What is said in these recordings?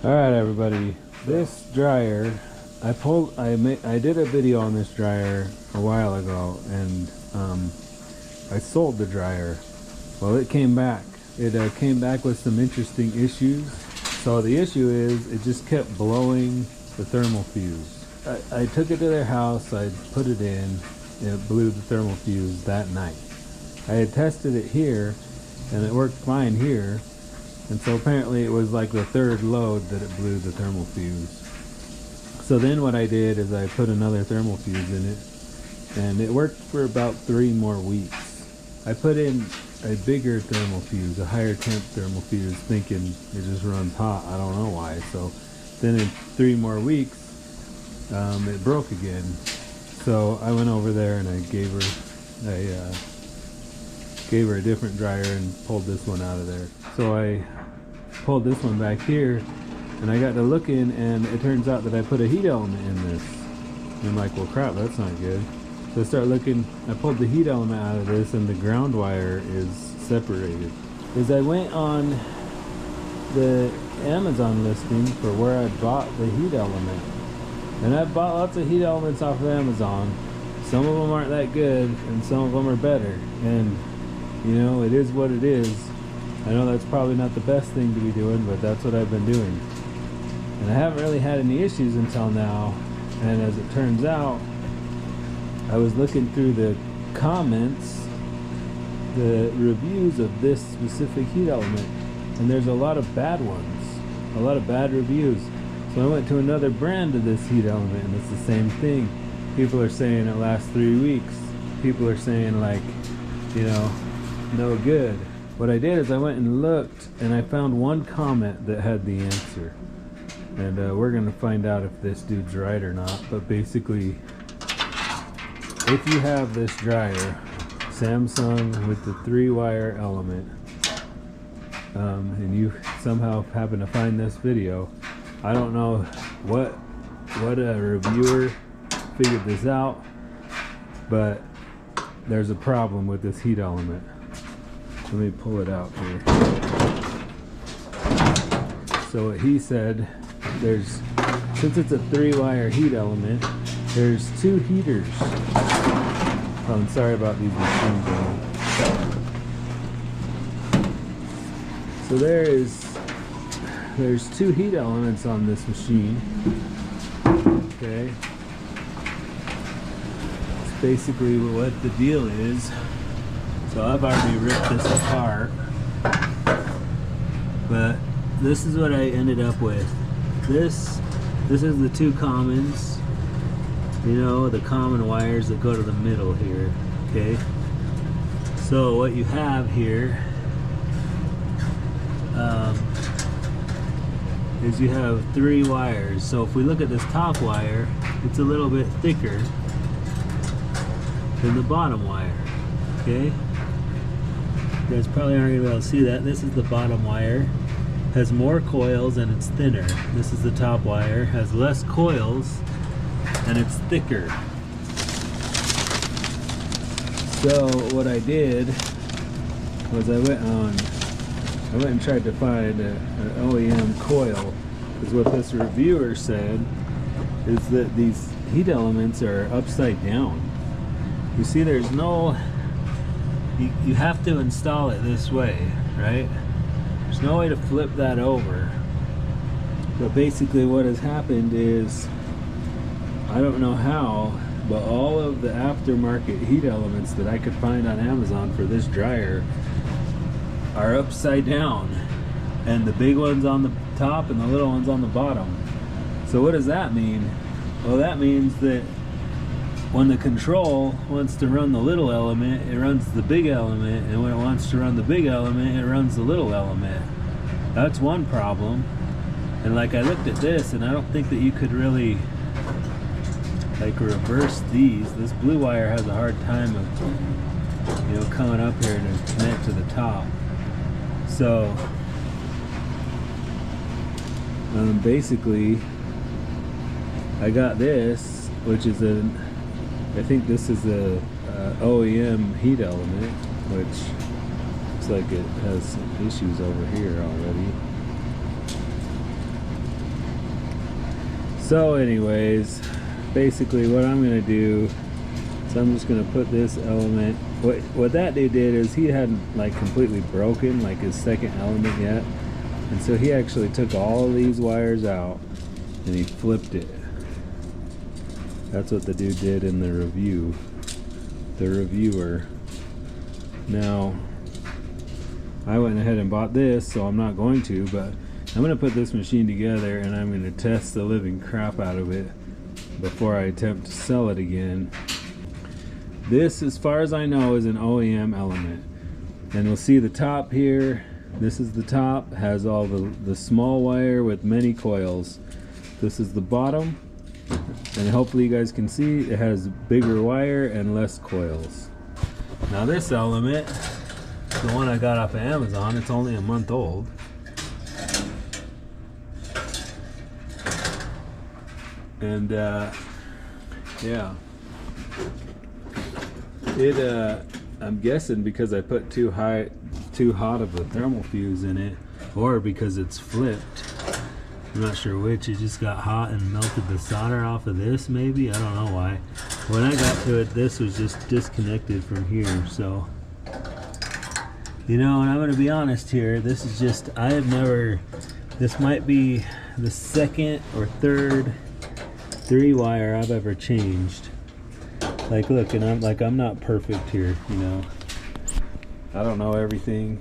All right, everybody. This dryer, I did a video on this dryer a while ago, and I sold the dryer. Well, it came back. It came back with some interesting issues. So the issue is it just kept blowing the thermal fuse. I took it to their house. I put it in. It blew the thermal fuse that night. I had tested it here, and it worked fine here. And so apparently it was like the third load that it blew the thermal fuse. So then what I did is I put another thermal fuse in it, and it worked for about 3 more weeks. I put in a bigger thermal fuse, a higher temp thermal fuse, thinking it just runs hot. I don't know why. So then in 3 more weeks, it broke again. So I went over there and I gave her a different dryer and pulled this one out of there. So I pulled this one back here, and I got to looking, and it turns out that I put a heat element in this. And I'm like, well, crap, that's not good. So I start looking. I pulled the heat element out of this, and the ground wire is separated. As I went on the Amazon listing for where I bought the heat element, and I've bought lots of heat elements off of Amazon. Some of them aren't that good, and some of them are better. And you know, it is what it is. I know that's probably not the best thing to be doing, but that's what I've been doing. And I haven't really had any issues until now. And as it turns out, I was looking through the comments, the reviews of this specific heat element, and there's a lot of bad ones, a lot of bad reviews. So I went to another brand of this heat element, and it's the same thing. People are saying it lasts 3 weeks. People are saying, like, you know, no good. What I did is I went and looked, and I found one comment that had the answer. And we're going to find out if this dude's right or not. But basically, if you have this dryer, Samsung with the 3-wire element, and you somehow happen to find this video, I don't know what a reviewer figured this out, but there's a problem with this heat element. Let me pull it out here. So what he said, since it's a 3-wire heat element, there's 2 heaters. Oh, I'm sorry about these machines going. So there's 2 heat elements on this machine. Okay. That's basically what the deal is. So I've already ripped this apart, but this is what I ended up with. This is the 2 commons, you know, the common wires that go to the middle here, okay? So what you have here is you have 3 wires. So if we look at this top wire, it's a little bit thicker than the bottom wire, okay? You guys probably aren't going to be able to see that. This is the bottom wire. Has more coils and it's thinner. This is the top wire. Has less coils and it's thicker. So what I did was I went and tried to find an OEM coil, because what this reviewer said is that these heat elements are upside down. You see, there's no... You have to install it this way, right? There's no way to flip that over. But basically what has happened is, I don't know how, but all of the aftermarket heat elements that I could find on Amazon for this dryer are upside down. And the big one's on the top and the little one's on the bottom. So what does that mean? Well, that means that when the control wants to run the little element, it runs the big element, and when it wants to run the big element, it runs the little element. That's one problem. And like, I looked at this, and I don't think that you could really like reverse these. This blue wire has a hard time of, you know, coming up here to connect to the top. So basically I got this, which is I think this is a OEM heat element, which looks like it has some issues over here already. So anyways, basically what I'm gonna do is I'm just gonna put this element, what that dude did is he hadn't like completely broken like his second element yet, and so he actually took all these wires out and he flipped it. That's what the dude did in the review, the reviewer. Now I went ahead and bought this, so I'm not going to, but I'm going to put this machine together and I'm going to test the living crap out of it before I attempt to sell it again. This, as far as I know, is an OEM element. And we'll see the top here. This is the top, has all the small wire with many coils. This is the bottom, and hopefully you guys can see it has bigger wire and less coils. Now this element, the one I got off of Amazon, it's only a month old. And yeah, I'm guessing because I put too hot of a thermal fuse in it, or because it's flipped. I'm not sure which. It just got hot and melted the solder off of this, maybe. I don't know why. When I got to it, this was just disconnected from here. So, you know, and I'm going to be honest here. This is just, I have never, this might be the second or third 3-wire I've ever changed. Like, look, and I'm not perfect here, you know. I don't know everything.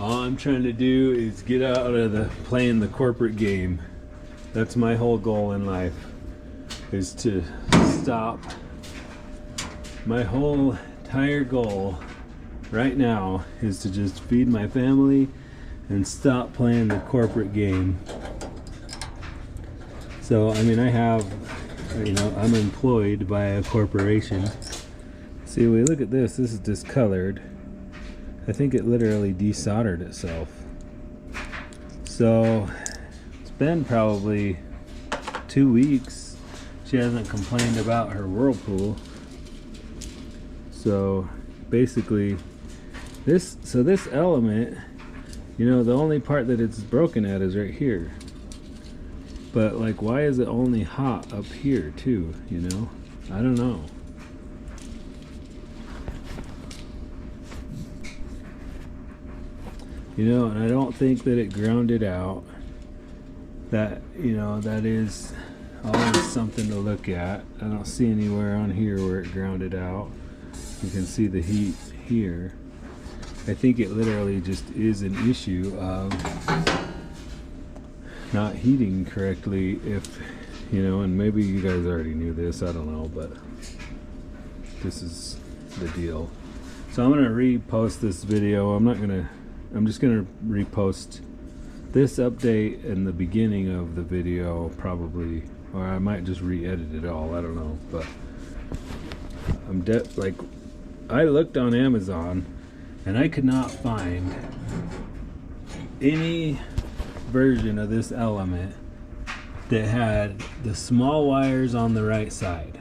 All I'm trying to do is get out of playing the corporate game. That's my whole goal in life, is to stop. My whole entire goal right now is to just feed my family and stop playing the corporate game. So, I mean, I have, you know, I'm employed by a corporation. See, we look at this. This is discolored. I think it literally desoldered itself. So it's been probably 2 weeks. She hasn't complained about her Whirlpool. So basically this element, you know, the only part that it's broken at is right here. But like, why is it only hot up here too, you know? I don't know. You know, and I don't think that it grounded out. That, you know, that is always something to look at. I don't see anywhere on here where it grounded out. You can see the heat here. I think it literally just is an issue of not heating correctly, if, you know, and maybe you guys already knew this, I don't know, but this is the deal. So I'm going to repost this video. I'm just gonna repost this update in the beginning of the video, probably, or I might just re-edit it all. I don't know, but like, I looked on Amazon and I could not find any version of this element that had the small wires on the right side.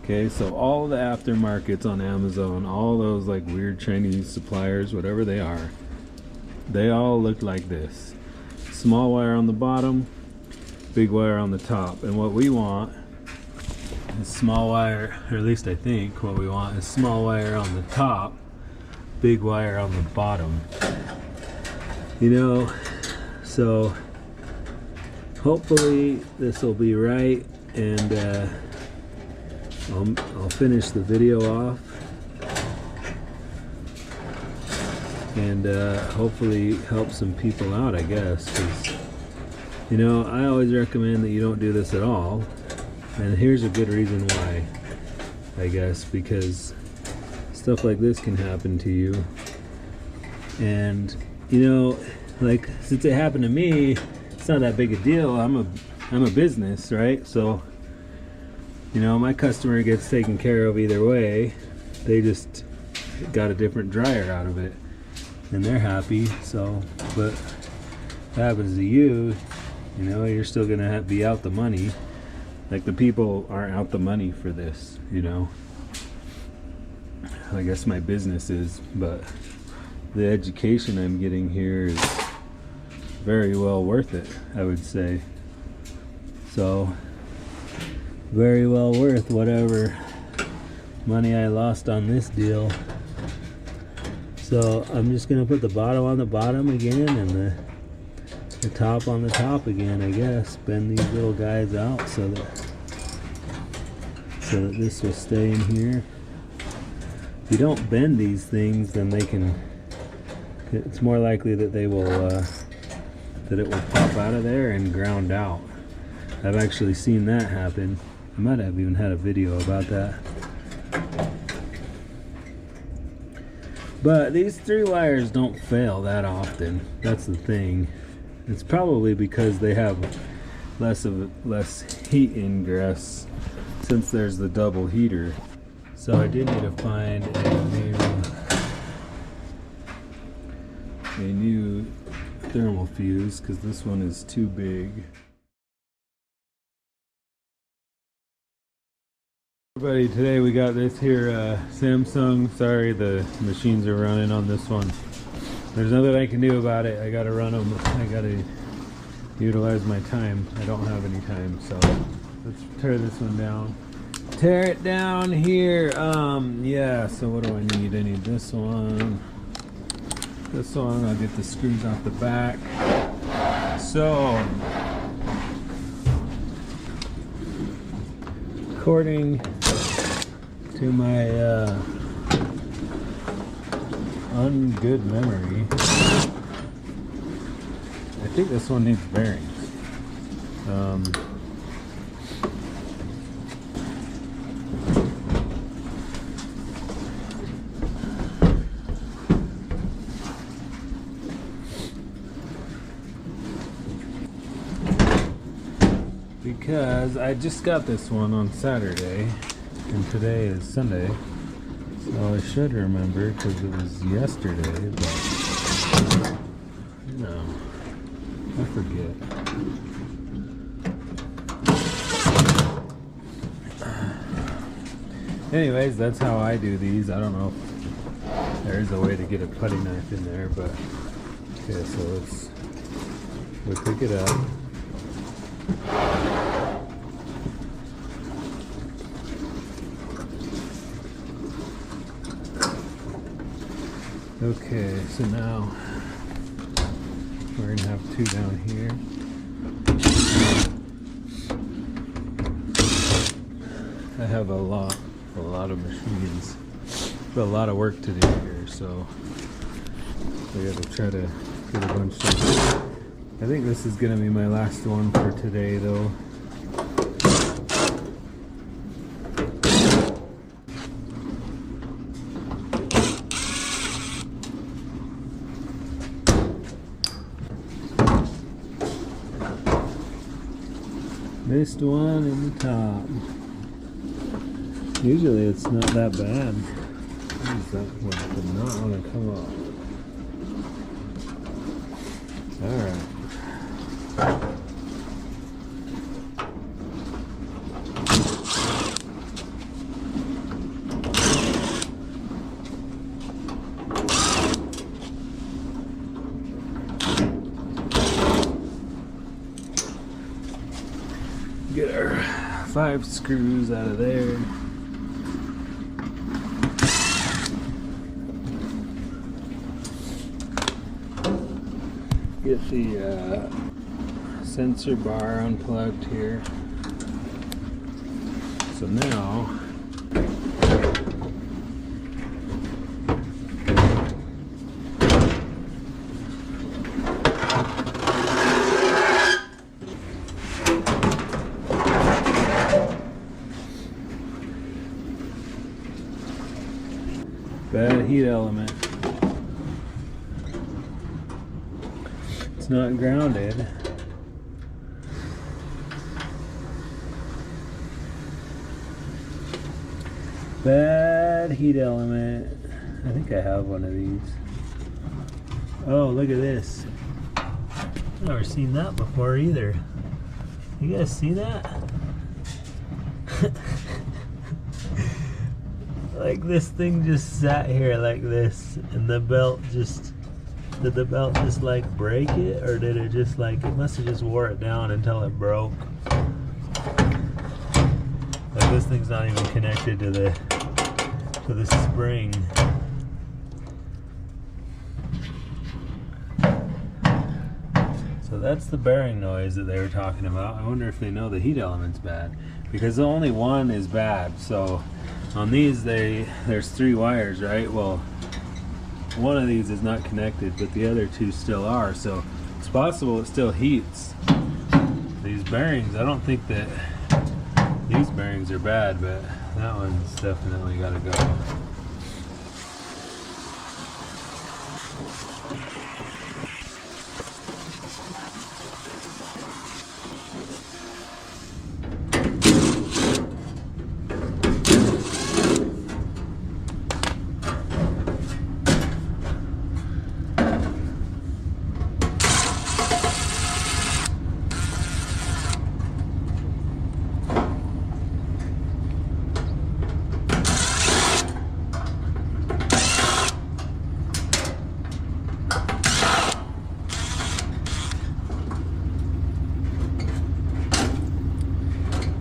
Okay, so all the aftermarkets on Amazon, all those like weird Chinese suppliers, whatever they are, they all look like this. Small wire on the bottom, big wire on the top. And what we want is small wire, or at least I think what we want is small wire on the top, big wire on the bottom. You know, so hopefully this will be right, and I'll finish the video off and hopefully help some people out, I guess, because, you know, I always recommend that you don't do this at all, and here's a good reason why, I guess, because stuff like this can happen to you. And, you know, like, since it happened to me, it's not that big a deal. I'm a business, right? So, you know, my customer gets taken care of either way. They just got a different dryer out of it, and they're happy. So, but what happens to you, you know, you're still gonna be out the money. Like, the people aren't out the money for this, you know. I guess my business is, but the education I'm getting here is very well worth it, I would say. So very well worth whatever money I lost on this deal. So I'm just gonna put the bottom on the bottom again and the top on the top again, I guess. Bend these little guys out so that this will stay in here. If you don't bend these things, then it's more likely that they will that it will pop out of there and ground out. I've actually seen that happen. I might have even had a video about that. But these 3 wires don't fail that often. That's the thing. It's probably because they have less heat ingress since there's the double heater. So I did need to find a new thermal fuse because this one is too big. Everybody, today we got this here Samsung. Sorry, the machines are running on this one. There's nothing I can do about it. I gotta run them. I gotta utilize my time. I don't have any time, so let's tear this one down. Tear it down here. Yeah, so what do I need? I need this one. This one, I'll get the screws off the back. So, according to my ungood memory, I think this one needs bearings. Because I just got this one on Saturday and today is Sunday, so I should remember because it was yesterday, but no, I forget. Anyways, that's how I do these. I don't know if there is a way to get a putty knife in there, but okay, so we'll pick it up. Okay, so now we're gonna have 2 down here. I have a lot of machines, but a lot of work to do here, so I gotta try to get a bunch done. I think this is gonna be my last one for today, though. Missed one in the top. Usually it's not that bad. That one did not want to come off. Alright. Get our 5 screws out of there. Get the sensor bar unplugged here. So now bad heat element. It's not grounded. Bad heat element. I think I have one of these. Oh, look at this. I've never seen that before either. You guys see that? Like this thing just sat here like this, and the belt just, did the belt just like break it, or did it just like, it must have just wore it down until it broke. this thing's not even connected to the spring. So that's the bearing noise that they were talking about. I wonder if they know the heat element's bad, because only one is bad. So on these, there's 3 wires, right? Well, one of these is not connected, but the other 2 still are. So it's possible it still heats. These bearings, I don't think that these bearings are bad, but that one's definitely got to go.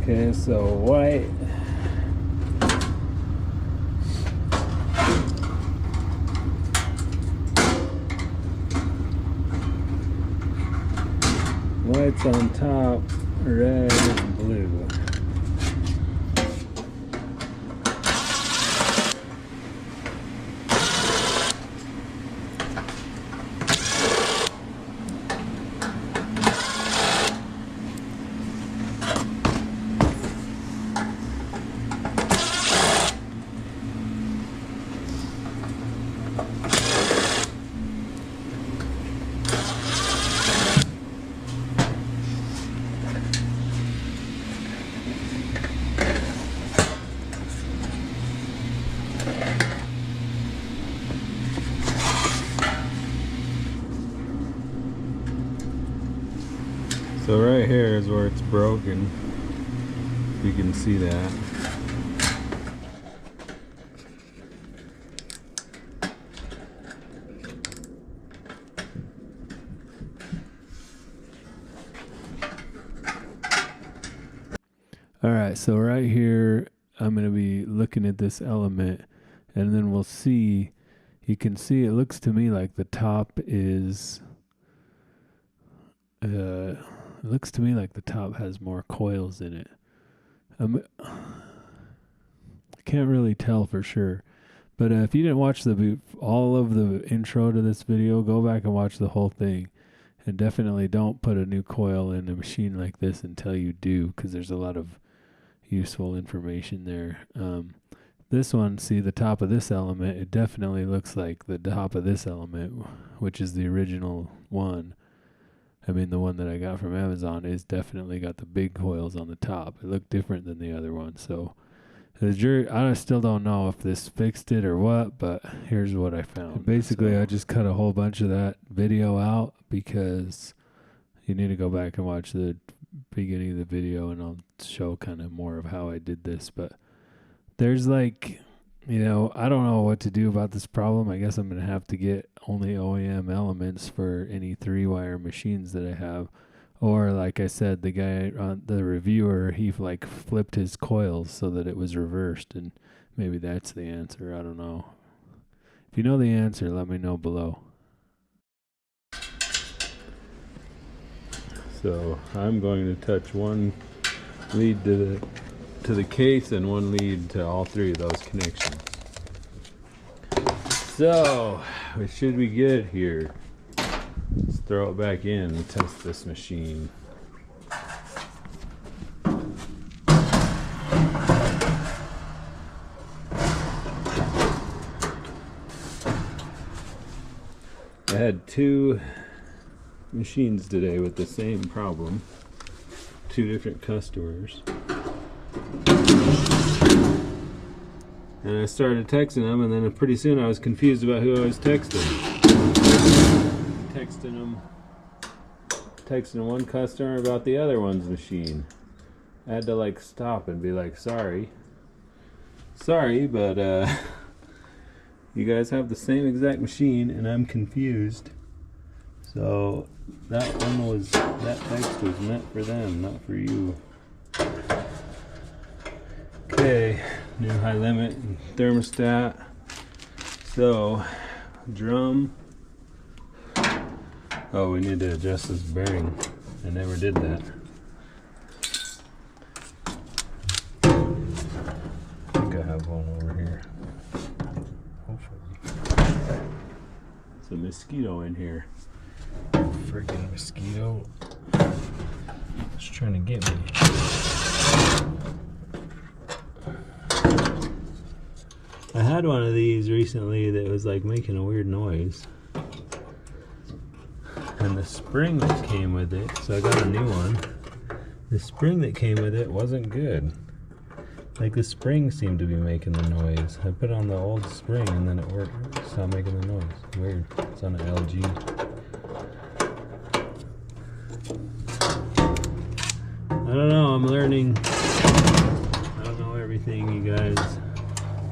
Okay, so white. White's on top, red and blue. So right here is where it's broken. You can see that. Alright, so right here I'm going to be looking at this element, and then we'll see, you can see it looks to me like the top is it looks to me like the top has more coils in it. I can't really tell for sure, but if you didn't watch all of the intro to this video, go back and watch the whole thing, and definitely don't put a new coil in a machine like this until you do, because there's a lot of useful information there. This one, see the top of this element, it definitely looks like the top of this element, which is the original one. I mean, the one that I got from Amazon is definitely got the big coils on the top. It looked different than the other one. So I still don't know if this fixed it or what, but here's what I found. And basically, I just cut a whole bunch of that video out, because you need to go back and watch the beginning of the video, and I'll show kind of more of how I did this. But there's like, I don't know what to do about this problem. I guess I'm going to have to get only OEM elements for any 3-wire machines that I have. Or like I said, the guy, the reviewer, he like flipped his coils so that it was reversed, and maybe that's the answer. I don't know. If you know the answer, let me know below. So I'm going to touch one lead to the case and one lead to all 3 of those connections. So what should we get here? Let's throw it back in and test this machine. I had 2 machines today with the same problem, 2 different customers, and I started texting them, and then pretty soon I was confused about who I was texting. Texting one customer about the other one's machine. I had to like stop and be like, sorry, but you guys have the same exact machine and I'm confused. So that text was meant for them, not for you. New high limit and thermostat. So, drum. Oh, we need to adjust this bearing. I never did that. I think I have one over here. Hopefully. It's a mosquito in here. Freaking mosquito. It's trying to get me. I had one of these recently that was like making a weird noise. And the spring that came with it, so I got a new one. The spring that came with it wasn't good. Like the spring seemed to be making the noise. I put on the old spring and then it worked. Stopped making the noise. Weird. It's on an LG. I don't know, I'm learning. I don't know everything, you guys.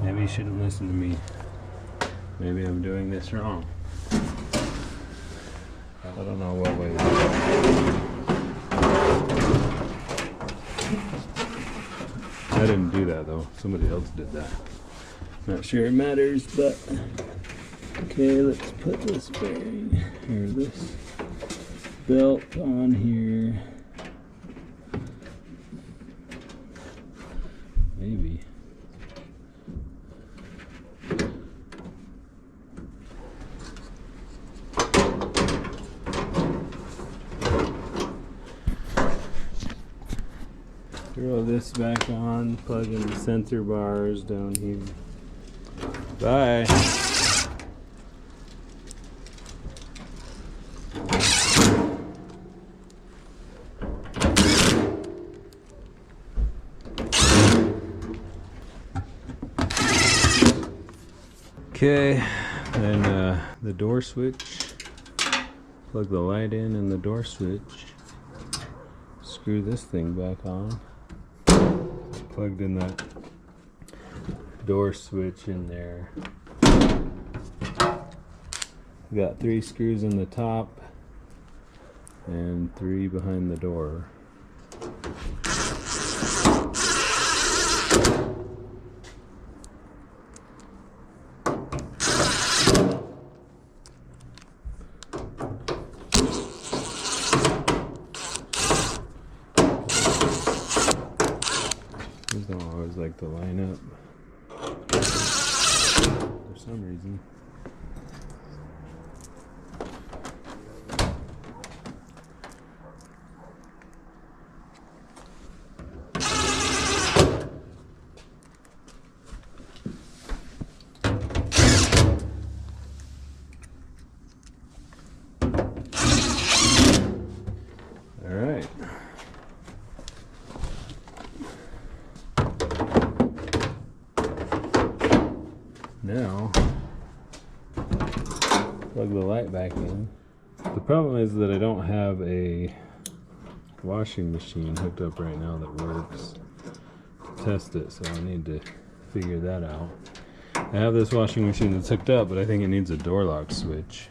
Maybe you shouldn't listen to me. Maybe I'm doing this wrong. I don't know what way. I didn't do that though. Somebody else did that. Not sure it matters, but okay, let's put this bearing or this belt on here. Maybe. Throw this back on, plug in the sensor bars down here. Bye. Okay, then the door switch. Plug the light in and the door switch. Screw this thing back on. Plugged in that door switch in there. Got 3 screws in the top and 3 behind the door. These don't always like to line up for some reason. All right. Now, plug the light back in. The problem is that I don't have a washing machine hooked up right now that works to test it, so I need to figure that out. I have this washing machine that's hooked up, but I think it needs a door lock switch.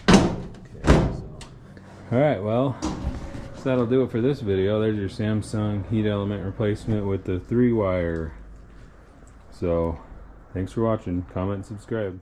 Okay, so. Alright, well, so that'll do it for this video. There's your Samsung heat element replacement with the 3-wire. So, thanks for watching. Comment and subscribe.